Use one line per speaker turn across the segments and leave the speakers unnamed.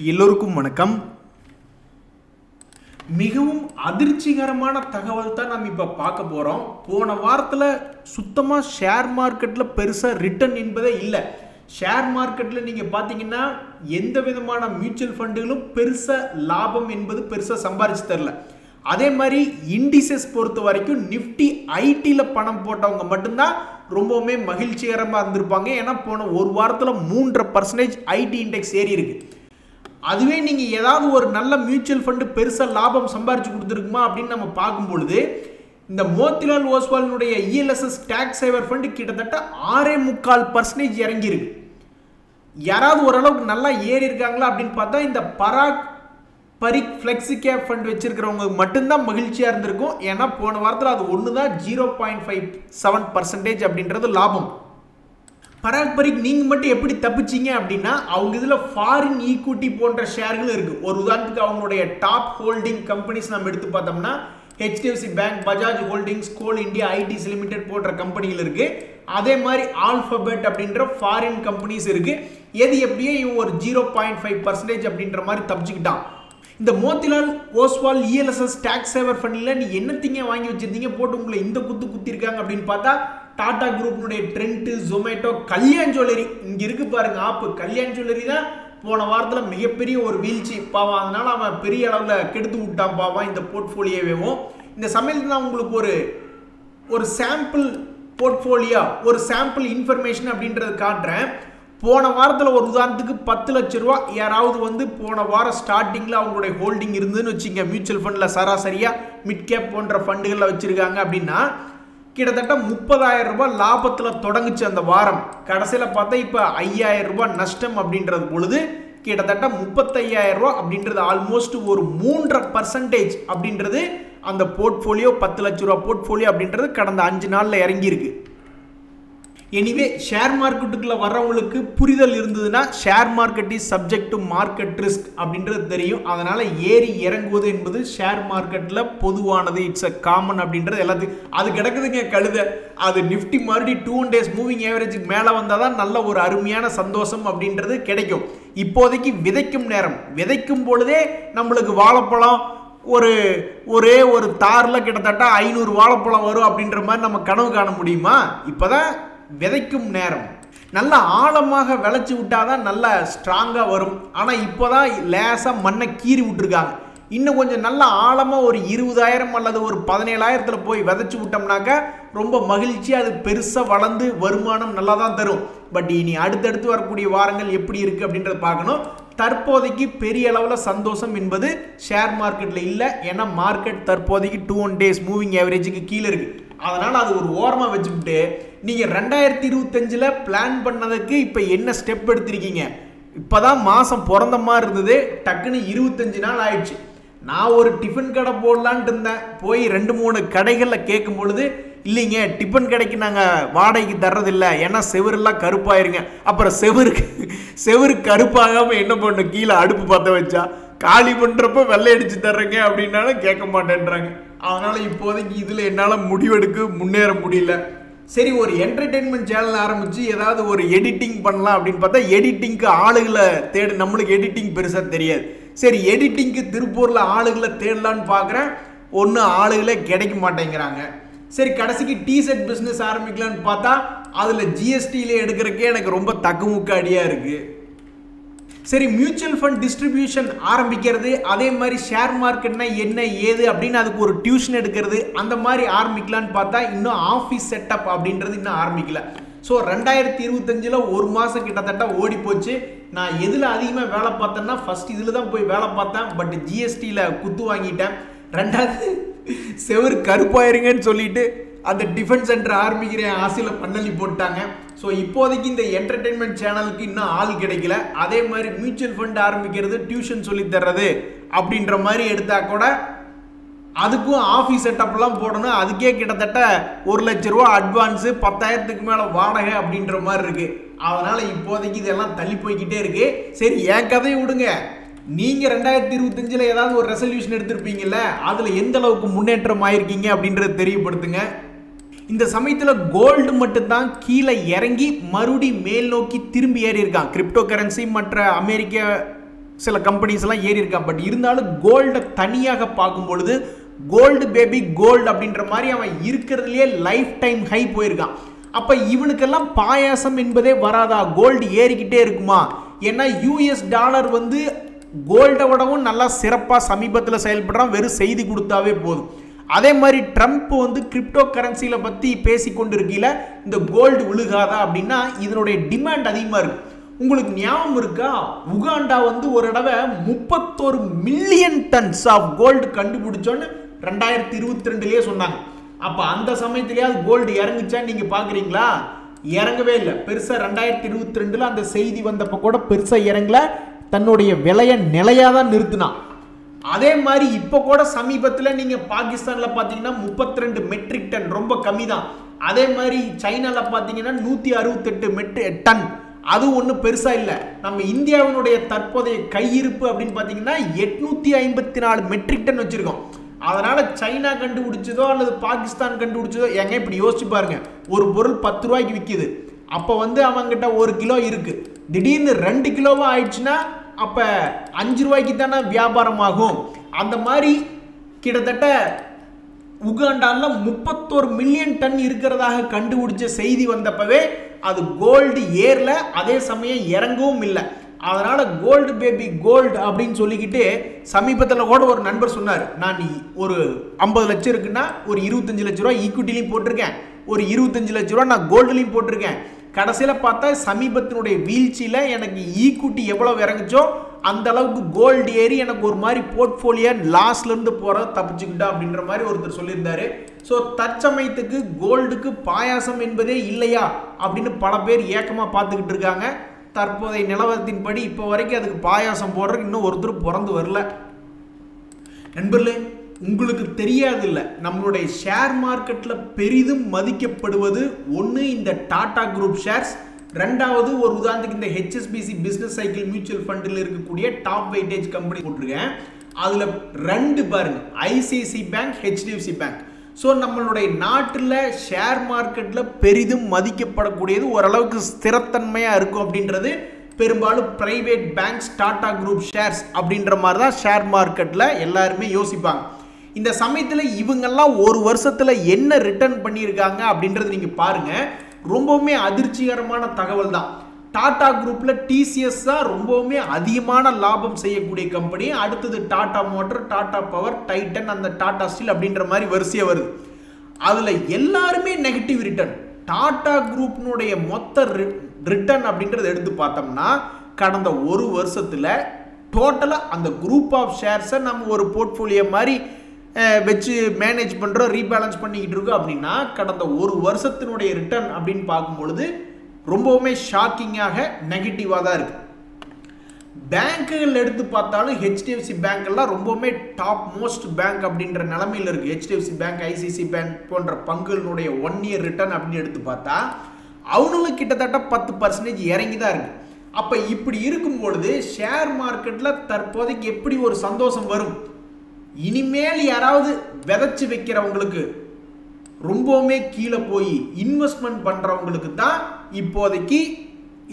எல்லோருக்கும் வணக்கம். மிகவும் அதிர்ச்சிகரமான தகவல் தான் நம்ம இப்போ பார்க்க போகிறோம். போன வாரத்தில் சுத்தமாக ஷேர் மார்க்கெட்டில் பெருசாக ரிட்டர்ன் என்பதே இல்லை. ஷேர் மார்க்கெட்டில் நீங்கள் பார்த்தீங்கன்னா எந்த விதமான மியூச்சுவல் ஃபண்டுகளும் பெருசாக லாபம் என்பது பெருசாக சம்பாரிச்சு தரல. அதே மாதிரி இண்டிசஸ் பொறுத்த வரைக்கும் நிஃப்டி ஐடியில் பணம் போட்டவங்க மட்டும்தான் ரொம்பவுமே மகிழ்ச்சிகரமாக இருந்திருப்பாங்க. ஏன்னா போன ஒரு வாரத்தில் 3% ஐடி இண்டெக்ஸ் ஏறி இருக்கு. அதுவே நீங்கள் ஏதாவது ஒரு நல்ல மியூச்சுவல் ஃபண்டு பெருசாக லாபம் சம்பாரிச்சு கொடுத்துருக்குமா அப்படின்னு நம்ம பார்க்கும்பொழுது இந்த மோத்திலால் ஓஸ்வாலினுடைய இஎல்எஸ்எஸ் டேக்ஸ் சேவர் ஃபண்டு கிட்டத்தட்ட 6.25% இறங்கியிருக்கு. யாராவது ஓரளவுக்கு நல்லா ஏறி இருக்காங்களா அப்படின்னு பார்த்தா இந்த பராக் பரிக் ஃப்ளெக்ஸி கேப் ஃபண்ட் வச்சிருக்கிறவங்க மட்டும்தான் மகிழ்ச்சியாக இருந்திருக்கும். ஏன்னா போன வாரத்தில் அது ஒன்று தான் 0.57% அப்படின்றது லாபம். பராக் பரிக் நீங்கள் மட்டும் எப்படி தப்பிச்சிங்க அப்படின்னா அவங்க இதில் ஃபாரின் ஈக்விட்டி போன்ற ஷேர்கள் இருக்குது. ஒரு உதாரணத்துக்கு அவங்களுடைய டாப் ஹோல்டிங் கம்பெனிஸ் நம்ம எடுத்து பார்த்தோம்னா ஹெச்டிஎஃப்சி பேங்க், பஜாஜ் ஹோல்டிங்ஸ், கோல் இந்தியா ஐடிஸ் லிமிடெட் போன்ற கம்பெனிகள் இருக்குது. அதே மாதிரி ஆல்ஃபபெட் அப்படின்ற ஃபாரின் கம்பெனிஸ் இருக்குது. எது எப்படியே இவன் ஒரு 0.5% அப்படின்ற மாதிரி தப்பிச்சுக்கிட்டான். இந்த Motilal Oswal ELSS tax saver ஃபண்டில் நீ என்னத்தீங்க வாங்கி வச்சிருந்தீங்க போட்டு உங்களை இந்த குத்திருக்காங்க அப்படின்னு பார்த்தா டாடா குரூப்னுடைய ட்ரெண்ட், ஜொமேட்டோ, கல்யாண் ஜுவல்லரி இங்கே இருக்கு பாருங்க ஆப்பு. கல்யாண் ஜுவல்லரி தான் போன வாரத்தில் மிகப்பெரிய ஒரு வீழ்ச்சி பாவம். அதனால அவன் பெரிய அளவில் கெடுத்து விட்டான் பாவம் இந்த போர்ட்ஃபோலியோவேவும். இந்த சமயத்தில் நான் உங்களுக்கு ஒரு சாம்பிள் போர்ட்ஃபோலியோ, ஒரு சாம்பிள் இன்ஃபர்மேஷன் அப்படின்றது காட்டுறேன். போன வாரத்தில் ஒரு உதாரணத்துக்கு 10 லட்ச ரூபா யாராவது போன வாரம் ஸ்டார்டிங்கில் அவங்களுடைய ஹோல்டிங் இருந்துன்னு வச்சுங்க, மியூச்சுவல் ஃபண்டில் சராசரியாக மிட் கேப் போன்ற ஃபண்டுகளில் வச்சுருக்காங்க அப்படின்னா கிட்டத்தட்ட 30,000 ரூபாய் லாபத்தில் தொடங்குச்சு அந்த வாரம். கடைசியில் பார்த்தா இப்போ 5,000 ரூபாய் நஷ்டம் அப்படின்றது பொழுது கிட்டத்தட்ட 35,000 ரூபாய் அப்படின்றது ஆல்மோஸ்ட் ஒரு 3.5% அப்படின்றது அந்த போர்ட்ஃபோலியோ 10 லட்ச ரூபா போர்ட்ஃபோலியோ அப்படின்றது கடந்த 5 நாளில் இறங்கியிருக்கு. எனிவே ஷேர் மார்க்கெட்டுக்குள்ள வர்றவங்களுக்கு புரிதல் இருந்ததுன்னா share market is subject to market risk அப்படின்றது தெரியும். அதனால ஏறி இறங்குவது என்பது ஷேர் மார்க்கெட்டில் பொதுவானது, இட்ஸ் அ காமன் அப்படின்றது எல்லாத்துக்கும். அது கிடக்குதுங்க கழுத. அது நிஃப்டி மறுபடியும் 2 days மூவிங் ஏவரேஜுக்கு மேலே வந்தால் தான் நல்ல ஒரு அருமையான சந்தோஷம் அப்படின்றது கிடைக்கும். இப்போதைக்கு விதைக்கும் நேரம். விதைக்கும் பொழுதே நம்மளுக்கு வாழைப்பழம் ஒரே ஒரு தாரில் கிட்டத்தட்ட 500 வாழைப்பழம் வரும் அப்படின்ற மாதிரி நம்ம கனவு காண முடியுமா? இப்போதான் விதைக்கும் நேரம். நல்லா ஆழமாக விளைச்சி விட்டாதான் நல்லா ஸ்ட்ராங்காக வரும். ஆனால் இப்போதான் லேசாக மண்ணை கீறி விட்டுருக்காங்க. இன்னும் கொஞ்சம் நல்லா ஆழமாக ஒரு 20,000 அல்லது ஒரு 17,000 போய் விதைச்சி விட்டோம்னாக்கா ரொம்ப மகிழ்ச்சியாக அது பெருசாக வளர்ந்து வருமானம் நல்லா தான் தரும். பட் இனி அடுத்தடுத்து வரக்கூடிய வாரங்கள் எப்படி இருக்குது அப்படின்றத பார்க்கணும். தற்போதைக்கு பெரிய அளவில் சந்தோஷம் என்பது ஷேர் மார்க்கெட்டில் இல்லை. ஏன்னா மார்க்கெட் தற்போதைக்கு 2 days மூவிங் ஏவரேஜுக்கு கீழே இருக்குது. அதனால் அது ஒரு ஓரமாக வச்சுக்கிட்டு நீங்கள் 2025 பிளான் பண்ணதுக்கு இப்போ என்ன ஸ்டெப் எடுத்திருக்கீங்க? இப்போ தான் மாதம் பிறந்த மாதிரி இருந்தது, டக்குன்னு 25 நாள் ஆயிடுச்சு. நான் ஒரு டிஃபன் கடை போடலான்ட்டு இருந்தேன். போய் 2-3 கடைகளில் கேட்கும் பொழுது இல்லைங்க டிஃபன் கடைக்கு நாங்கள் வாடகைக்கு தர்றதில்லை, ஏன்னா செவரெல்லாம் கருப்பாயிருங்க. அப்புறம் செவரு கருப்பாகாமல் என்ன பண்ணும், கீழே அடுப்பு பற்ற வச்சா காலி பண்ணுறப்ப வெள்ளை அடித்து தர்றேங்க அப்படின்னாலும் கேட்க மாட்டேன்றாங்க. அதனால் இப்போதைக்கு இதில் என்னால் முடிவெடுக்க முன்னேற முடியல. சரி, ஒரு என்டர்டெயின்மெண்ட் சேனல் ஆரம்பித்து ஏதாவது ஒரு எடிட்டிங் பண்ணலாம் அப்படின்னு பார்த்தா எடிட்டிங்க்கு ஆளுகளை தேடு. நம்மளுக்கு எடிட்டிங் பெருசாக தெரியாது. சரி, எடிட்டிங்க்கு திருப்பூரில் ஆளுகளை தேடலான்னு பார்க்குறேன். ஒன்றும் ஆளுகளே கிடைக்க மாட்டேங்கிறாங்க. சரி, கடைசிக்கு டிஷர்ட் பிஸ்னஸ் ஆரம்பிக்கலான்னு பார்த்தா அதில் ஜிஎஸ்டியில் எடுக்கிறக்கே எனக்கு ரொம்ப தக்குமுக்கு அடியாக இருக்குது. சரி, மியூச்சுவல் ஃபண்ட் டிஸ்ட்ரிபியூஷன் ஆரம்பிக்கிறது, அதே மாதிரி ஷேர் மார்க்கெட்னா என்ன ஏது அப்படின்னு அதுக்கு ஒரு டியூஷன் எடுக்கிறது, அந்த மாதிரி ஆரம்பிக்கலான்னு பார்த்தா இன்னும் ஆஃபீஸ் செட்டப் அப்படின்றது இன்னும் ஆரம்பிக்கல. ஸோ 2025 ஒரு மாதம் கிட்டத்தட்ட ஓடி போச்சு. நான் எதில் அதிகமாக வேலை பார்த்தேன்னா ஃபர்ஸ்ட் இதில் தான் போய் வேலை பார்த்தேன். பட் ஜிஎஸ்டியில் குத்து வாங்கிட்டேன். ரெண்டாவது செவரு கருப்பாயிருங்கன்னு சொல்லிட்டு அந்த டிஃபென்ஸ் சென்டர் ஆரம்பிக்கிறேன் ஆசையில் பண்ணலி போட்டாங்க. ஸோ இப்போதைக்கு இந்த என்டர்டெயின்மெண்ட் சேனலுக்கு இன்னும் ஆள் கிடைக்கல. அதே மாதிரி மியூச்சுவல் ஃபண்ட் ஆரம்பிக்கிறது, டியூஷன் சொல்லி தர்றது அப்படின்ற மாதிரி எடுத்தால் கூட அதுக்கும் ஆஃபீஸ் செட்டப்லாம் போடணும். அதுக்கே கிட்டத்தட்ட 1 லட்ச ரூபா அட்வான்ஸு, 10,000க்கு மேலே வாடகை அப்படின்ற மாதிரி இருக்குது. அதனால் இப்போதைக்கு இதெல்லாம் தள்ளி போய்கிட்டே இருக்குது. சரி, என் கதையை விடுங்க. நீங்கள் 2025 ஏதாவது ஒரு ரெசல்யூஷன் எடுத்திருப்பீங்கல்ல, அதில் எந்த அளவுக்கு முன்னேற்றம் ஆயிருக்கீங்க அப்படின்றத தெரியப்படுத்துங்க. இந்த சமயத்தில் கோல்டு மட்டும்தான் கீழே இறங்கி மறுபடி மேல் நோக்கி திரும்பி ஏறி இருக்கான். கிரிப்டோ கரன்சி மற்ற அமெரிக்க சில கம்பெனிஸ் எல்லாம் ஏறி இருக்கா. பட் இருந்தாலும் கோல்டை தனியாக பார்க்கும் பொழுது கோல்டு பேபி கோல்டு அப்படின்ற மாதிரி அவன் இருக்கிறதுலயே லைஃப் டைம் ஹை போயிருக்கான். அப்ப இவனுக்கெல்லாம் பாயாசம் என்பதே வராதா? கோல்டு ஏறிக்கிட்டே இருக்குமா? ஏன்னா யூஎஸ் டாலர் வந்து கோல்டை விடவும் நல்லா சிறப்பா சமீபத்தில் செயல்படுறான். வெறும் செய்தி கொடுத்தாவே போதும். அதே மாதிரி ட்ரம்ப் வந்து கிரிப்டோ கரன்சியில பத்தி பேசிக்கொண்டு இருக்கீல, இந்த கோல்டு விழுகாதா அப்படின்னா இதனுடைய டிமாண்ட் அதிகமா இருக்கு. உங்களுக்கு ஞாபகம் இருக்கா, உகாண்டா வந்து ஒரு தடவை 31 மில்லியன் டன்ஸ் ஆஃப் கோல்டு கண்டுபிடிச்சோன்னு 2022லயே சொன்னாங்க. அப்ப அந்த சமயத்திலேயாவது கோல்டு இறங்குச்சா நீங்க பாக்குறீங்களா? இறங்கவே இல்லை. பெருசா 2022ல அந்த செய்தி வந்தப்ப கூட பெருசா இறங்கல, தன்னுடைய விலையை நிலையாதான் நிறுத்தினான். அதே மாதிரி இப்ப கூட சமீபத்தில் நீங்க பாகிஸ்தான்ல பாத்தீங்கன்னா 32 மெட்ரிக் டன், ரொம்ப கம்மி தான். அதே மாதிரி சைனால பாத்தீங்கன்னா 168 மெட்ரிக் டன், அது ஒன்றும் பெருசா இல்லை. நம்ம இந்தியாவினுடைய தற்போதைய கையிருப்பு அப்படின்னு பாத்தீங்கன்னா 854 மெட்ரிக் டன் வச்சிருக்கோம். அதனால சைனா கண்டுபிடிச்சதோ அல்லது பாகிஸ்தான் கண்டுபிடிச்சதோ, எங்க இப்படி யோசிச்சு பாருங்க, ஒரு பொருள் 10 ரூபாய்க்கு விற்கிது, அப்ப வந்து அவங்கிட்ட 1 கிலோ இருக்கு, திடீர்னு 2 கிலோவா ஆயிடுச்சுன்னா அப்ப 5 ரூபாய்க்கு தானே வியாபாரம் ஆகும். அந்த மாதிரி கிட்டத்தட்ட உகாண்டால 31 மில்லியன் டன் இருக்கிறதாக கண்டுபிடிச்ச செய்தி வந்தப்பவே அது கோல்டு ஏர்ல, அதே சமயம் இறங்கவும் இல்லை. அதனால கோல்டு பேபி கோல்டு அப்படின்னு சொல்லிக்கிட்டு சமீபத்தில் கூட ஒரு நண்பர் சொன்னார், நான் ஒரு 50 லட்சம் இருக்குன்னா ஒரு 25 லட்ச ரூபா ஈக்விட்டிலையும் போட்டிருக்கேன், ஒரு 25 லட்ச ரூபா நான் கோல்டுலையும் போட்டிருக்கேன். கடைசியில் பார்த்தா சமீபத்தினுடைய வீழ்ச்சியில் எனக்கு ஈக்விட்டி எவ்வளவு இறங்குச்சோ அந்த அளவுக்கு கோல்டு ஏறி எனக்கு ஒரு மாதிரி போர்ட்ஃபோலியோ லாஸ்ல இருந்து போற தப்பிச்சுக்கிட்டா அப்படின்ற மாதிரி ஒருத்தர் சொல்லியிருந்தாரு. ஸோ தற்சமயத்துக்கு கோல்டுக்கு பாயாசம் என்பதே இல்லையா அப்படின்னு பல பேர் ஏக்கமா பார்த்துக்கிட்டு இருக்காங்க. தற்போதைய நிலவரத்தின்படி இப்போ வரைக்கும் அதுக்கு பாயாசம் போடுறதுக்கு இன்னும் ஒருத்தர் பிறந்து வரல. நண்பர்களே, உங்களுக்கு தெரியாது இல்லை, நம்மளுடைய ஷேர் மார்க்கெட்ல பெரிதும் மதிக்கப்படுவது ஒன்று இந்த டாடா குரூப் ஷேர்ஸ், ரெண்டாவது ஒரு உதாரணத்துக்கு இந்த ஹெச்எஸ்பிசி பிசினஸ் சைக்கிள் மியூச்சுவல் ஃபண்டில் இருக்கக்கூடிய டாப் வெயிட்டேஜ் கம்பெனி போட்டிருக்கேன். அதுல 2 பாருங்க, ICICI bank, HDFC bank. So நம்மளுடைய நாட்டில் ஷேர் மார்க்கெட்டில் பெரிதும் மதிக்கப்படக்கூடியது, ஓரளவுக்கு ஸ்திரத்தன்மையாக இருக்கும் அப்படின்றது பெரும்பாலும் private banks, Tata group shares அப்படின்ற மாதிரி தான் ஷேர் மார்க்கெட்டில் எல்லாருமே யோசிப்பாங்க. இந்த சமயத்தில் இவங்கெல்லாம் ஒரு வருஷத்தில் என்ன ரிட்டர்ன் பண்ணியிருக்காங்க அப்படின்றது நீங்கள் பாருங்கள், ரொம்பவுமே அதிர்ச்சிகரமான தகவல் தான். டாடா குரூப்ல டிசிஎஸ் தான் ரொம்பவுமே அதிகமான லாபம் செய்யக்கூடிய கம்பெனி. அடுத்தது Tata motor, Tata power, Titan, அந்த டாடா ஸ்டீல் அப்படின்ற மாதிரி வரிசையா வருது. அதுல எல்லாருமே நெகட்டிவ் ரிட்டர்ன். டாடா குரூப்னுடைய மொத்த ரிட்டர்ன் அப்படின்றத எடுத்து பார்த்தோம்னா கடந்த ஒரு வருஷத்துல டோட்டலா அந்த குரூப் ஆஃப் ஷேர்ஸை நம்ம ஒரு போர்ட்ஃபோலியோ மாதிரி வச்சு மேனேஜ் பண்ணுறோம், ரீபேலன்ஸ் பண்ணிக்கிட்டு இருக்கோம் அப்படின்னா கடந்த ஒரு வருஷத்தினுடைய ரிட்டர்ன் அப்படின்னு பார்க்கும்பொழுது ரொம்பவுமே ஷாக்கிங்காக நெகட்டிவாக தான் இருக்கு. பேங்குகள் எடுத்து பார்த்தாலும் ஹெச்டிஎஃப்சி பேங்க் எல்லாம் ரொம்பவுமே டாப் மோஸ்ட் பேங்க் அப்படின்ற நிலைமையில் இருக்கு. ஹெச்டிஎஃப்சி பேங்க், ஐசிஐசி பேங்க் போன்ற பங்குகளுடைய 1 இயர் ரிட்டர்ன் அப்படின்னு எடுத்து பார்த்தா அவங்களும் கிட்டத்தட்ட 10% இறங்கி தான் இருக்கு. அப்போ இப்படி இருக்கும் பொழுது ஷேர் மார்க்கெட்டில் தற்போதைக்கு எப்படி ஒரு சந்தோஷம் வரும்? இனிமேல் யாராவது விதைச்சு வைக்கிறவங்களுக்கு ரொம்பவுமே கீழே போய் இன்வெஸ்ட்மெண்ட் பண்றவங்களுக்கு தான் இப்போதைக்கு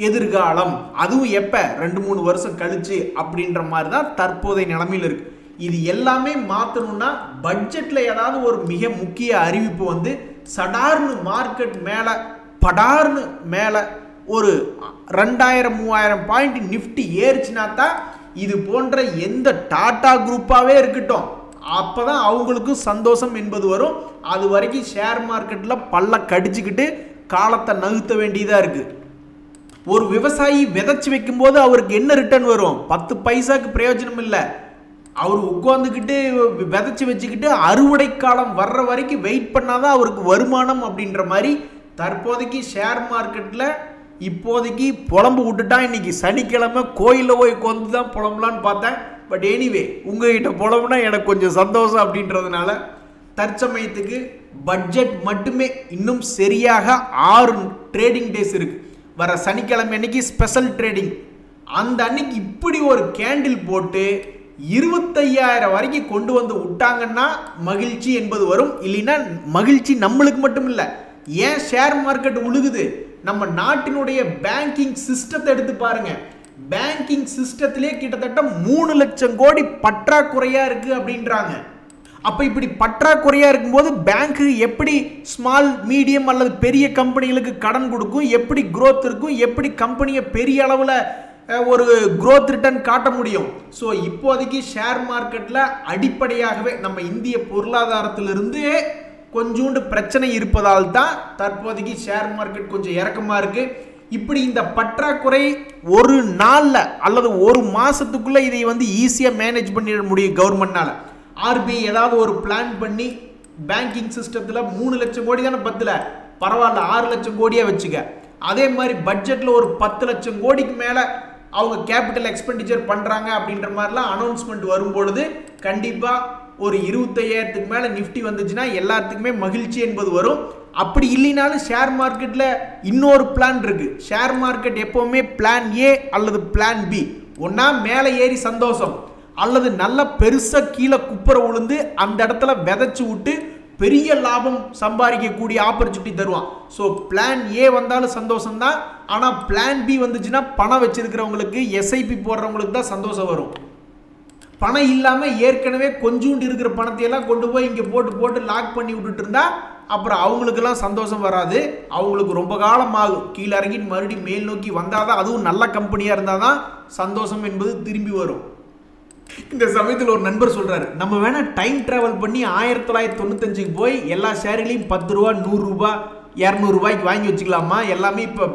எதிர்காலம். அதுவும் எப்ப 2-3 வருஷம் கழிச்சு அப்படின்ற மாதிரி தான் தற்போதைய நிலைமையில் இருக்கு. இது எல்லாமே மாற்றணும்னா பட்ஜெட்ல ஏதாவது ஒரு மிக முக்கிய அறிவிப்பு வந்து சடார்னு மார்க்கெட் மேல படார்னு மேல ஒரு 2000-3000 பாயிண்ட் நிஃப்டி ஏறிச்சுனா தான் இது போன்ற எந்த டாடா குரூப்பாவே இருக்கட்டும் அப்பதான் அவங்களுக்கு சந்தோஷம் என்பது வரும். அது வரைக்கும் ஷேர் மார்க்கெட்ல பல்ல கடிச்சுக்கிட்டு காலத்தை நகுத்த வேண்டியதா இருக்கு. ஒரு விவசாயி விதைச்சு வைக்கும் போது அவருக்கு என்ன ரிட்டர்ன் வரும்? 10 பைசாக்கு பிரயோஜனம் இல்லை. அவர் உட்கார்ந்துக்கிட்டு விதைச்சு வச்சுக்கிட்டு அறுவடை காலம் வர்ற வரைக்கும் வெயிட் பண்ணாதான் அவருக்கு வருமானம் அப்படின்ற மாதிரி தற்போதைக்கு ஷேர் மார்க்கெட்ல இப்போதைக்கு புலம்பு விட்டுட்டா. இன்னைக்கு சனிக்கிழமை கோயிலில் போய் கொண்டு தான் புலம்பலான்னு பார்த்தேன். பட் எனிவே உங்ககிட்ட புலம்புனா எனக்கு கொஞ்சம் சந்தோஷம் அப்படின்றதுனால தற்சமயத்துக்கு பட்ஜெட் மட்டுமே இன்னும் சரியாக 6 ட்ரேடிங் டேஸ் இருக்கு. வர சனிக்கிழமை அன்னைக்கு ஸ்பெஷல் ட்ரேடிங். அந்த அன்னைக்கு இப்படி ஒரு கேண்டில் போட்டு 25,000 வரைக்கும் கொண்டு வந்து விட்டாங்கன்னா மகிழ்ச்சி என்பது வரும். இல்லைன்னா மகிழ்ச்சி நம்மளுக்கு மட்டும் இல்லை, ஏன் ஷேர் மார்க்கெட் உழுகுது, நம்ம நாட்டினுடைய பேங்கிங் சிஸ்டத்தை எடுத்து பாருங்க. பேங்கிங் சிஸ்டத்திலே கிட்டத்தட்ட 3 லட்சம் கோடி பற்றாக்குறையா இருக்கு அப்படின்றாங்க. அப்ப இப்படி பற்றாக்குறையா இருக்கும்போது பேங்க் எப்படி ஸ்மால் மீடியம் அல்லது பெரிய கம்பெனிகளுக்கு கடன் கொடுக்கும், எப்படி growth இருக்கும், எப்படி கம்பெனியை பெரிய அளவில் ஒரு growth ரிட்டர்ன் காட்ட முடியும். ஸோ இப்போதைக்கு ஷேர் மார்க்கெட்டில் அடிப்படையாகவே நம்ம இந்திய பொருளாதாரத்திலிருந்து கொஞ்சோண்டு பிரச்சனை இருப்பதால் தான் தற்போதைக்கு ஷேர் மார்க்கெட் கொஞ்சம் இறக்கமா இருக்கு. இப்படி இந்த பற்றாக்குறை ஒரு நாளில் அல்லது ஒரு மாசத்துக்குள்ள இதை வந்து ஈஸியாக மேனேஜ் பண்ணிட முடியும் கவர்மெண்ட்னால. ஆர்பிஐ ஏதாவது ஒரு பிளான் பண்ணி பேங்கிங் சிஸ்டத்தில் 3 லட்சம் கோடி தானே 10ல் பரவாயில்ல 6 லட்சம் கோடியாக வச்சுக்க. அதே மாதிரி பட்ஜெட்டில் ஒரு 10 லட்சம் கோடிக்கு மேலே அவங்க கேபிட்டல் எக்ஸ்பெண்டிச்சர் பண்ணுறாங்க அப்படின்ற மாதிரிலாம் அனௌன்ஸ்மெண்ட் வரும்பொழுது கண்டிப்பாக ஒரு 25,000க்கு மேலே நிஃப்டி வந்துச்சுன்னா எல்லாத்துக்குமே மகிழ்ச்சி என்பது வரும். அப்படி இல்லைனாலும் ஷேர் மார்க்கெட்டில் இன்னொரு பிளான் இருக்கு. ஷேர் மார்க்கெட் எப்போவுமே பிளான் ஏ அல்லது பிளான் பி, ஒன்றா மேலே ஏறி சந்தோஷம் அல்லது நல்ல பெருசாக கீழே குப்புற விழுந்து அந்த இடத்துல விதைச்சு விட்டு பெரிய லாபம் சம்பாதிக்கக்கூடிய ஆப்பர்ச்சுனிட்டி தருவான். ஸோ பிளான் ஏ வந்தாலும் சந்தோஷம் தான். ஆனால் பிளான் பி வந்துச்சுன்னா பணம் வச்சிருக்கிறவங்களுக்கு எஸ்ஐபி போடுறவங்களுக்கு தான் சந்தோஷம் வரும். பணம் இல்லாமல் ஏற்கனவே கொஞ்சோண்டு இருக்கிற பணத்தையெல்லாம் கொண்டு போய் இங்கே போட்டு லாக் பண்ணி விட்டுட்டு இருந்தா அப்புறம் அவங்களுக்கெல்லாம் சந்தோஷம் வராது. அவங்களுக்கு ரொம்ப காலம் ஆகும். கீழே இறங்கி மறுபடியும் மேல் நோக்கி வந்தால் தான், அதுவும் நல்ல கம்பெனியாக இருந்தால் தான் சந்தோஷம் என்பது திரும்பி வரும். இந்த சமயத்தில் ஒரு நண்பர் சொல்றாரு, நம்ம வேணா டைம் டிராவல் பண்ணி 1995க்கு போய் எல்லா ஷேர்களையும் 10 ரூபா 100 ரூபா 200 ரூபாய்க்கு வாங்கி வச்சுக்கலாமா, எல்லாமே இப்போ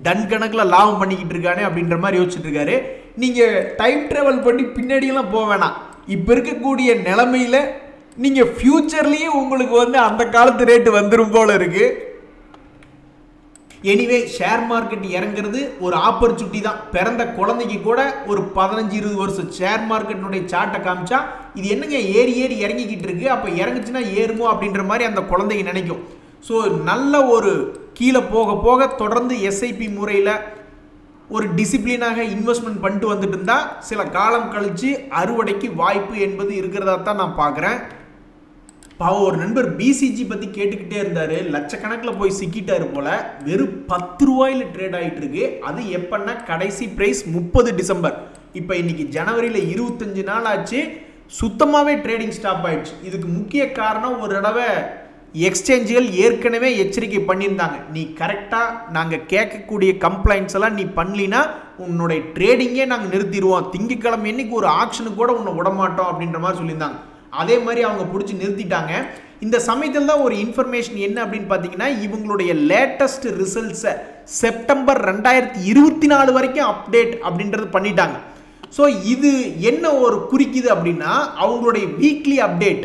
டன் கணக்கில் லாபம் பண்ணிக்கிட்டு இருக்கானே அப்படின்ற மாதிரி யோசிச்சுட்டு இருக்காரு. நீங்கள் டைம் டிராவல் பண்ணி பின்னாடியெல்லாம் போக வேணாம். இப்போ இருக்கக்கூடிய நிலைமையில நீங்கள் ஃபியூச்சர்லேயும் உங்களுக்கு வந்து அந்த காலத்து ரேட்டு வந்துடும் போல இருக்கு. எனிவே ஷேர் மார்க்கெட் இறங்குறது ஒரு ஆப்பர்ச்சுனிட்டி தான். பிறந்த குழந்தைக்கு கூட ஒரு 15-20 வருஷம் ஷேர் மார்க்கெட்டினுடைய சார்ட்டை காமிச்சா இது என்னங்க ஏறி இறங்கிக்கிட்டு இருக்கு, அப்போ இறங்குச்சுன்னா ஏறுமோ அப்படின்ற மாதிரி அந்த குழந்தைங்க நினைக்கும். ஸோ நல்ல ஒரு கீழே போக போக தொடர்ந்து எஸ்ஐபி முறையில் ஒரு டிசிப்ளினாக இன்வெஸ்ட்மெண்ட் பண்ணிட்டு வந்துட்டு இருந்தால் சில காலம் கழித்து அறுவடைக்கு வாய்ப்பு என்பது இருக்கிறதா தான் நான் பார்க்குறேன். பாவம் ஒரு நண்பர் பிசிஜி பற்றி கேட்டுக்கிட்டே இருந்தார். லட்சக்கணக்கில் போய் சிக்கிட்டாரு போல். வெறும் 10 ரூபாயில் ட்ரேட் ஆகிட்டு இருக்கு. அது எப்பன்னா கடைசி ப்ரைஸ் 30 டிசம்பர். இப்போ இன்னைக்கு ஜனவரியில் 25 நாள் ஆச்சு. சுத்தமாகவே ட்ரேடிங் ஸ்டாப் ஆயிடுச்சு. இதுக்கு முக்கிய காரணம் ஒரு தடவை எக்ஸ்சேஞ்சுகள் ஏற்கனவே எச்சரிக்கை பண்ணியிருந்தாங்க, நீ கரெக்டாக நாங்கள் கேட்கக்கூடிய கம்ப்ளைண்ட்ஸ் எல்லாம் நீ பண்ணலினா உன்னுடைய ட்ரேடிங்கே நாங்கள் நிறுத்திடுவோம், திங்கக்கிழமை இன்னைக்கு ஒரு ஆக்ஷனுக்கு கூட உன்னை விடமாட்டோம் அப்படின்ற மாதிரி சொல்லியிருந்தாங்க. அதே மாதிரி அவங்க பிடிச்சி நிறுத்திட்டாங்க. இந்த சமயத்தில் தான் ஒரு இன்ஃபர்மேஷன் என்ன அப்படின்னு பார்த்தீங்கன்னா, இவங்களுடைய லேட்டஸ்ட் ரிசல்ட்ஸை செப்டம்பர் 2024 வரைக்கும் அப்டேட் அப்படின்றது பண்ணிட்டாங்க. ஸோ இது என்ன ஒரு குறிக்குது அப்படின்னா, அவங்களுடைய வீக்லி அப்டேட்.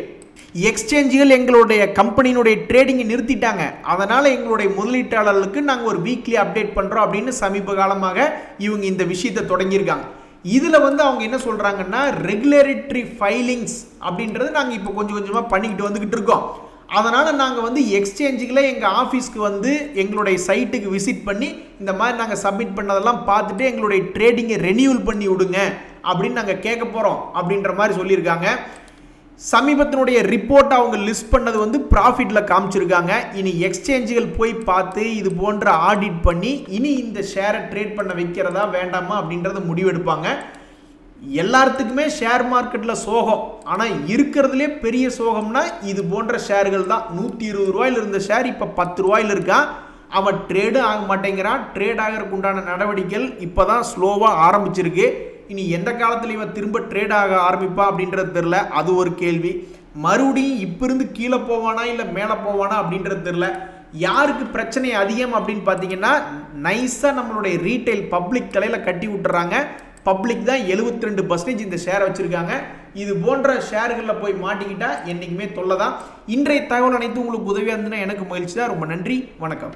எக்ஸ்சேஞ்சுகள் எங்களுடைய கம்பெனியினுடைய ட்ரேடிங்கை நிறுத்திட்டாங்க, அதனால் எங்களுடைய முதலீட்டாளர்களுக்கு நாங்கள் ஒரு வீக்லி அப்டேட் பண்ணுறோம் அப்படின்னு சமீப காலமாக இவங்க இந்த விஷயத்தை தொடங்கியிருக்காங்க. இதில் வந்து அவங்க என்ன சொல்கிறாங்கன்னா, ரெகுலேட்டரி ஃபைலிங்ஸ் அப்படின்றது நாங்கள் இப்போ கொஞ்சம் கொஞ்சமாக பண்ணிக்கிட்டு வந்துக்கிட்டு இருக்கோம். அதனால் நாங்கள் வந்து எக்ஸ்சேஞ்சுகளை எங்கள் ஆஃபீஸ்க்கு வந்து எங்களுடைய சைட்டுக்கு விசிட் பண்ணி இந்த மாதிரி நாங்கள் சப்மிட் பண்ணதெல்லாம் பார்த்துட்டு எங்களுடைய ட்ரேடிங்கை ரெனியூவல் பண்ணி விடுங்க அப்படின்னு நாங்கள் கேட்க போகிறோம் அப்படின்ற மாதிரி சொல்லியிருக்காங்க. சமீபத்தினுடைய ரிப்போர்ட் அவங்க லிஸ்ட் பண்ணது வந்து ப்ராஃபிட்டில் காமிச்சிருக்காங்க. இனி எக்ஸ்சேஞ்சுகள் போய் பார்த்து இது போன்ற ஆடிட் பண்ணி இனி இந்த ஷேரை ட்ரேட் பண்ண வைக்கிறதா வேண்டாமா அப்படின்றத முடிவெடுப்பாங்க. எல்லாத்துக்குமே ஷேர் மார்க்கெட்டில் சோகம், ஆனால் இருக்கிறதுலே பெரிய சோகம்னா இது போன்ற ஷேர்கள் தான். 120 ரூபாயில் இருந்த ஷேர் இப்போ 10 ரூபாயில் இருக்கா. அவன் ட்ரேடும் ஆக மாட்டேங்கிறான். ட்ரேட் ஆகிறதுக்கு உண்டான நடவடிக்கைகள் இப்போ தான் ஸ்லோவாக ஆரம்பிச்சிருக்கு. இனி எந்த காலத்தில் இவன் திரும்ப ட்ரேட் ஆக ஆரம்பிப்பா அப்படின்றது தெரில. அது ஒரு கேள்வி. மறுபடியும் இப்போ இருந்து கீழே போவானா இல்லை மேலே போவானா அப்படின்றது தெரில. யாருக்கு பிரச்சனை அதிகம் அப்படின்னு பார்த்தீங்கன்னா, நைஸாக நம்மளுடைய ரீட்டைல் பப்ளிக் தலையில் கட்டி விட்டுறாங்க. பப்ளிக் தான் 72% இந்த ஷேரை வச்சுருக்காங்க. இது போன்ற ஷேர்களில் போய் மாட்டிக்கிட்டால் என்றைக்குமே தொல்லை தான். இன்றைய தகவல் அனைத்து உங்களுக்கு உதவியாக இருந்ததுன்னா எனக்கு மகிழ்ச்சி தான். ரொம்ப நன்றி, வணக்கம்.